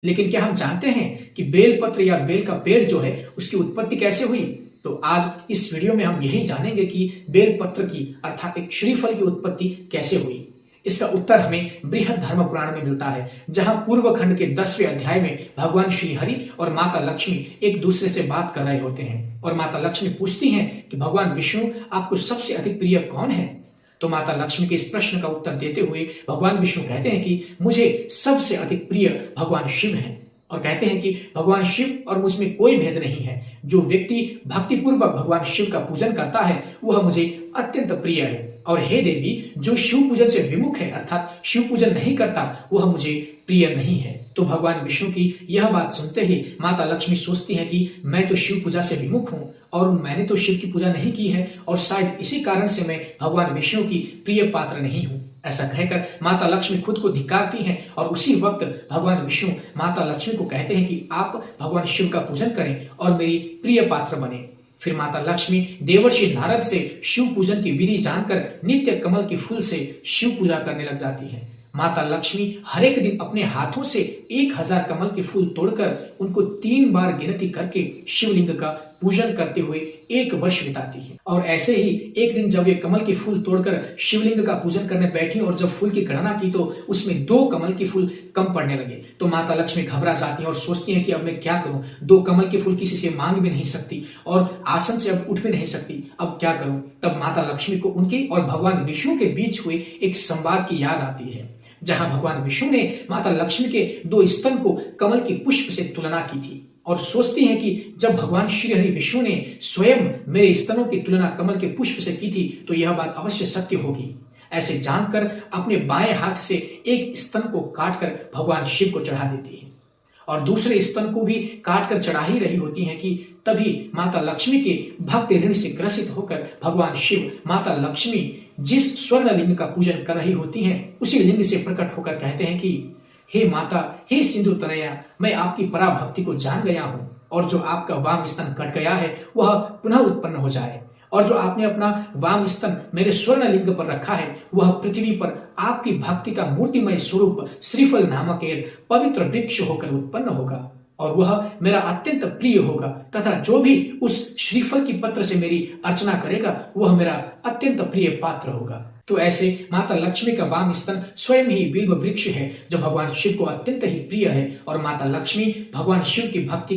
लेकिन क्या हम जानते हैं कि बेल पत्र या बेल का पेड़ जो है उसकी उत्पत्ति कैसे हुई? तो आज इस वीडियो में हम यही जानेंगे कि बेल पत्र की अर्थात एक श्रीफल की उत्पत्ति कैसे हुई। इसका उत्तर हमें बृहद धर्म पुराण में मिलता है, जहां पूर्व खंड के 10वें अध्याय में भगवान श्री हरि और माता लक्ष्मी एक दूसरे से बात कर रहे होते हैं और माता लक्ष्मी पूछती हैं कि भगवान विष्णु आपको सबसे अधिक प्रिय कौन है? तो माता लक्ष्मी के इस प्रश्न का उत्तर देते हुए भगवान विष्णु कहते हैं कि मुझे सबसे अधिक प्रिय भगवान शिव हैं और कहते हैं कि भगवान शिव और मुझ में कोई भेद नहीं है। जो व्यक्ति भक्तिपूर्वक भगवान शिव का पूजन करता है वह मुझे अत्यंत प्रिय है, और हे देवी, जो शिव पूजन से विमुख है अर्थात शिव पूजन नहीं करता वह मुझे प्रिय नहीं है। तो भगवान विष्णु की यह बात सुनते ही माता लक्ष्मी सोचती हैं कि मैं तो शिव पूजा से विमुख हूं और मैंने तो शिव की पूजा नहीं की है, और शायद इसी कारण से मैं भगवान विष्णु की प्रिय पात्र नहीं हूं। ऐसा कहकर माता लक्ष्मी खुद को धिक्कारती हैं और उसी वक्त भगवान विष्णु माता लक्ष्मी को कहते हैं कि आप भगवान शिव का पूजन करें और मेरी प्रिय पात्र बने। फिर माता लक्ष्मी देवर्षि नारद से शिव पूजन की विधि जानकर नित्य कमल के फूल से शिव पूजा करने लग जाती हैं। माता लक्ष्मी हर एक दिन अपने हाथों से 1000 कमल के फूल तोड़कर उनको 3 बार गिनती करके शिवलिंग का पूजन करते हुए 1 वर्ष बिताती है। और ऐसे ही एक दिन जब ये कमल के फूल तोड़कर शिवलिंग का पूजन करने बैठी और जब फूल की गणना की तो उसमें 2 कमल के फूल कम पड़ने लगे। तो माता लक्ष्मी घबरा जाती है और सोचती है कि अब मैं क्या करूं, 2 कमल के फूल किसी से मांग भी नहीं सकती और आसन से अब उठ भी नहीं सकती, अब क्या करूं। तब माता लक्ष्मी को उनके और भगवान विष्णु के बीच हुए एक संवाद की याद आती है, जहां भगवान विष्णु ने माता लक्ष्मी के 2 स्तन को कमल के पुष्प से तुलना की थी और सोचती हैं कि जब भगवान श्री हरि विष्णु ने स्वयं मेरे स्तनों की तुलना कमल के पुष्प से की थी तो यह बात अवश्य सत्य होगी। ऐसे जानकर अपने बाएं हाथ से एक स्तन को काटकर भगवान शिव को चढ़ा देती है और दूसरे स्तन को भी काटकर चढ़ा ही रही होती हैं कि तभी माता लक्ष्मी के भक्ति ऋण से ग्रसित होकर भगवान शिव माता लक्ष्मी जिस स्वर्ण लिंग का पूजन कर रही होती हैं उसी लिंग से प्रकट होकर कहते हैं कि हे माता, हे सिंधु तनया, मैं आपकी पराभक्ति को जान गया हूं और जो आपका वाम स्तन कट गया है वह पुनः उत्पन्न हो जाए, और जो आपने अपना वाम स्तन मेरे स्वर्ण लिंग पर रखा है वह पृथ्वी पर आपकी भक्ति का मूर्तिमय स्वरूप श्रीफल नामक एक पवित्र वृक्ष होकर उत्पन्न होगा और वह मेरा अत्यंत प्रिय होगा, तथा जो भी उस श्रीफल की पत्र से मेरी अर्चना करेगा वह मेरा अत्यंत प्रिय पात्र होगा। तो ऐसे माता लक्ष्मी का वाम स्तन स्वयं ही बिल्व वृक्ष है जो भगवान शिव को अत्यंत ही प्रिय है, और माता लक्ष्मी भगवान शिव की भक्ति